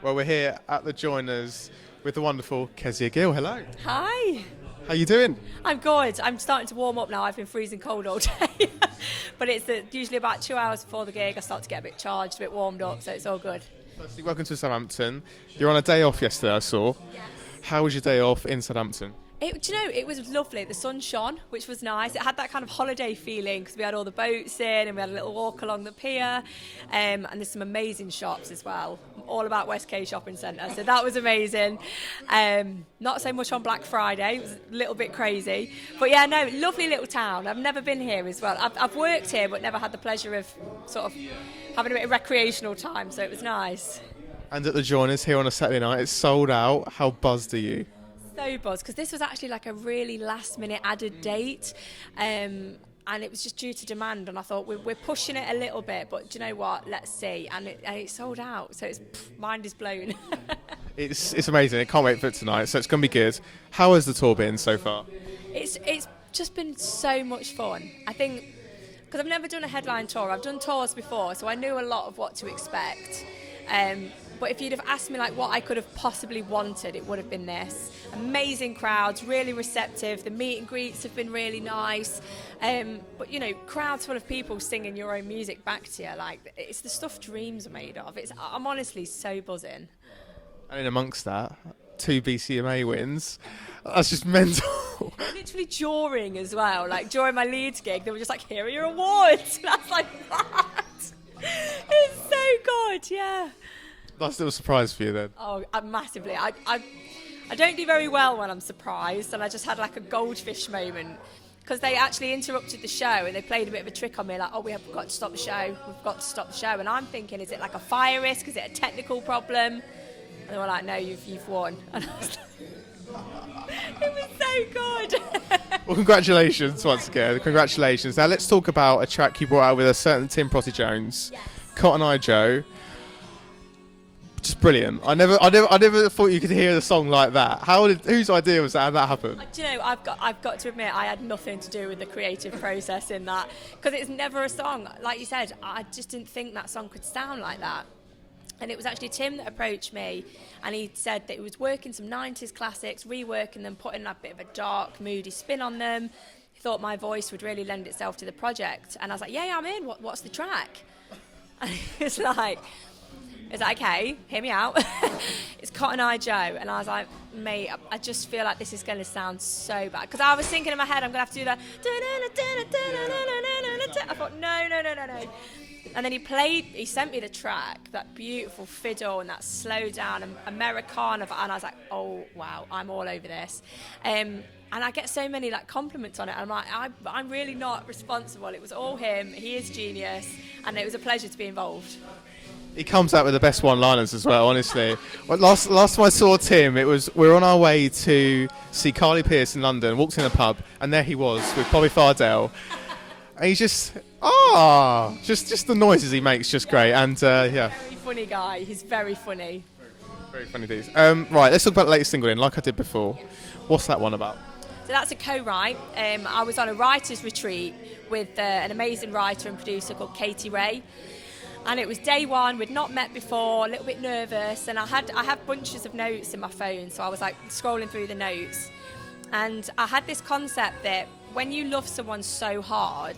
Well, we're here at the Joiners with the wonderful Kezia Gill. Hello. Hi. How you doing? I'm good. I'm starting to warm up now. I've been freezing cold all day. But it's usually about 2 hours before the gig I start to get a bit charged, a bit warmed up, so it's all good. Firstly, welcome to Southampton. You're on a day off yesterday, I saw. Yes. How was your day off in Southampton? It was lovely. The sun shone, which was nice. It had that kind of holiday feeling because we had all the boats in and we had a little walk along the pier. And there's some amazing shops as well. All about West Quay Shopping Centre, so that was amazing. Not so much on Black Friday. It was a little bit crazy. But yeah, no, lovely little town. I've never been here as well. I've worked here but never had the pleasure of sort of having a bit of recreational time, so it was nice. And at the Joiners here on a Saturday night, it's sold out. How buzzed are you? So buzzed, because this was actually like a really last minute added date, and it was just due to demand, and I thought we're pushing it a little bit, but do you know what, let's see, and it sold out, so mind is blown. It's amazing. I can't wait for it tonight, so it's going to be good. How has the tour been so far? It's just been so much fun. I think because I've never done a headline tour. I've done tours before, so I knew a lot of what to expect. But if you'd have asked me like what I could have possibly wanted, it would have been this. Amazing crowds, really receptive. The meet and greets have been really nice. But you know, crowds full of people singing your own music back to you, like it's the stuff dreams are made of. I'm honestly so buzzing. And in amongst that, 2 BCMA wins. That's just mental. Literally during as well, like during my Leeds gig, they were just like, here are your awards. And I was like, what? It's so good, yeah. That's still a surprise for you then. Oh, massively. I don't do very well when I'm surprised, and I just had like a goldfish moment because they actually interrupted the show and they played a bit of a trick on me, like, oh, we have got to stop the show. We've got to stop the show. And I'm thinking, is it like a fire risk? Is it a technical problem? And they were like, no, you've won. And I was like, it was so good. Well, congratulations once again. Congratulations. Now let's talk about a track you brought out with a certain Tim Protty Jones, Yes. Cotton Eye Joe. Just brilliant. I never thought you could hear the song like that. Whose idea was that? How did that happen? Do you know, I've got to admit, I had nothing to do with the creative process in that, because it's never a song. Like you said, I just didn't think that song could sound like that. And it was actually Tim that approached me, and he said that he was working some 90s classics, reworking them, putting a bit of a dark, moody spin on them. He thought my voice would really lend itself to the project. And I was like, yeah, I'm in. What's the track? And he was like, okay, hear me out. It's Cotton Eye Joe. And I was like, mate, I just feel like this is going to sound so bad. Because I was thinking in my head, I'm going to have to do that. I thought, no. And then he sent me the track, that beautiful fiddle and that slow down Americana. And I was like, oh, wow, I'm all over this. And I get so many like compliments on it. I'm like, I'm really not responsible. It was all him. He is genius. And it was a pleasure to be involved. He comes out with the best one-liners as well, honestly. Well, last time I saw Tim, we were on our way to see Carly Pearce in London, walked in a pub, and there he was with Bobby Fardell. And he's just the noises he makes, just great. And yeah. Very funny guy. He's very funny. Very funny dudes. Right, let's talk about the latest single then, like I did before. What's that one about? So that's a co-write. I was on a writer's retreat with an amazing writer and producer called Katie Ray. And it was day one, we'd not met before, a little bit nervous, and I had bunches of notes in my phone, so I was like scrolling through the notes. And I had this concept that when you love someone so hard,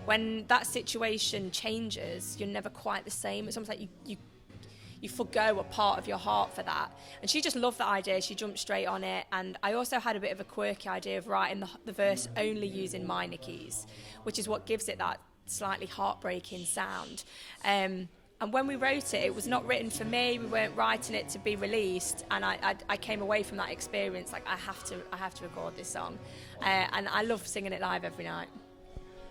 when that situation changes, you're never quite the same. It's almost like you forgo a part of your heart for that. And she just loved the idea, she jumped straight on it. And I also had a bit of a quirky idea of writing the verse only using minor keys, which is what gives it that slightly heartbreaking sound. And when we wrote it was not written for me. We weren't writing it to be released, and I came away from that experience like I have to record this song, and I love singing it live every night.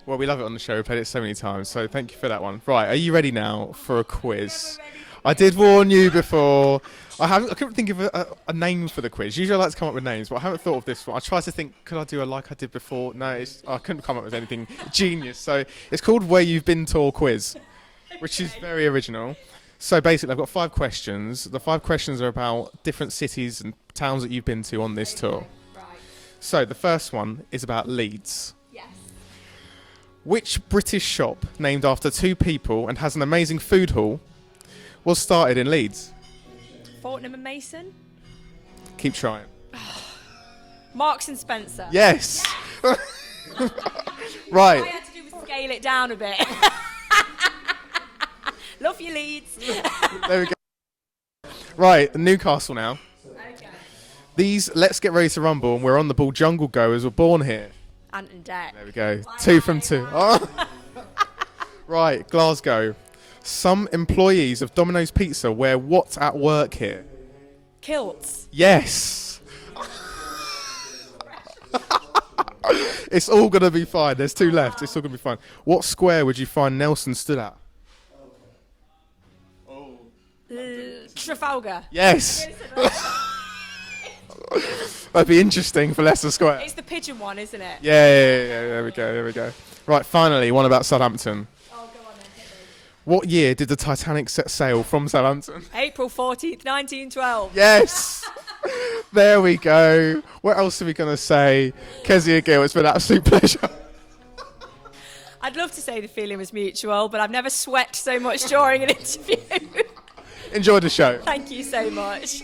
Well, we love it on the show. We played it so many times, so thank you for that one. Right, are you ready now for a quiz? I did warn you before. I couldn't think of a name for the quiz. Usually I like to come up with names, but I haven't thought of this one. I tried to think, could I do a like I did before? No, I couldn't come up with anything genius. So it's called Where You've Been Tour Quiz, which is very original. So basically I've got 5 questions. The 5 questions are about different cities and towns that you've been to on this tour. Right. So the first one is about Leeds. Yes. Which British shop, named after 2 people and has an amazing food hall, was started in Leeds? Fortnum and Mason. Keep trying. Marks and Spencer. Yes. All Right. I had to do was scale it down a bit. Love your Leeds. There we go. Right, Newcastle now. Okay. These Let's Get Ready to Rumble, and we're on the ball. Jungle Goers were born here. Ant and Dec. There we go. 2 from 2. Oh. Right, Glasgow. Some employees of Domino's Pizza wear what at work here? Kilts. Yes. It's all going to be fine. There's 2 left. It's all going to be fine. What square would you find Nelson stood at? Trafalgar. Yes. That'd be interesting for Leicester Square. It's the pigeon one, isn't it? Yeah. There we go. Right, finally, one about Southampton. Oh, go on then. Hit me. What year did the Titanic set sail from Southampton? April 14th, 1912. Yes. There we go. What else are we going to say? Kezia Gill, it's been an absolute pleasure. I'd love to say the feeling was mutual, but I've never sweat so much during an interview. Enjoy the show. Thank you so much.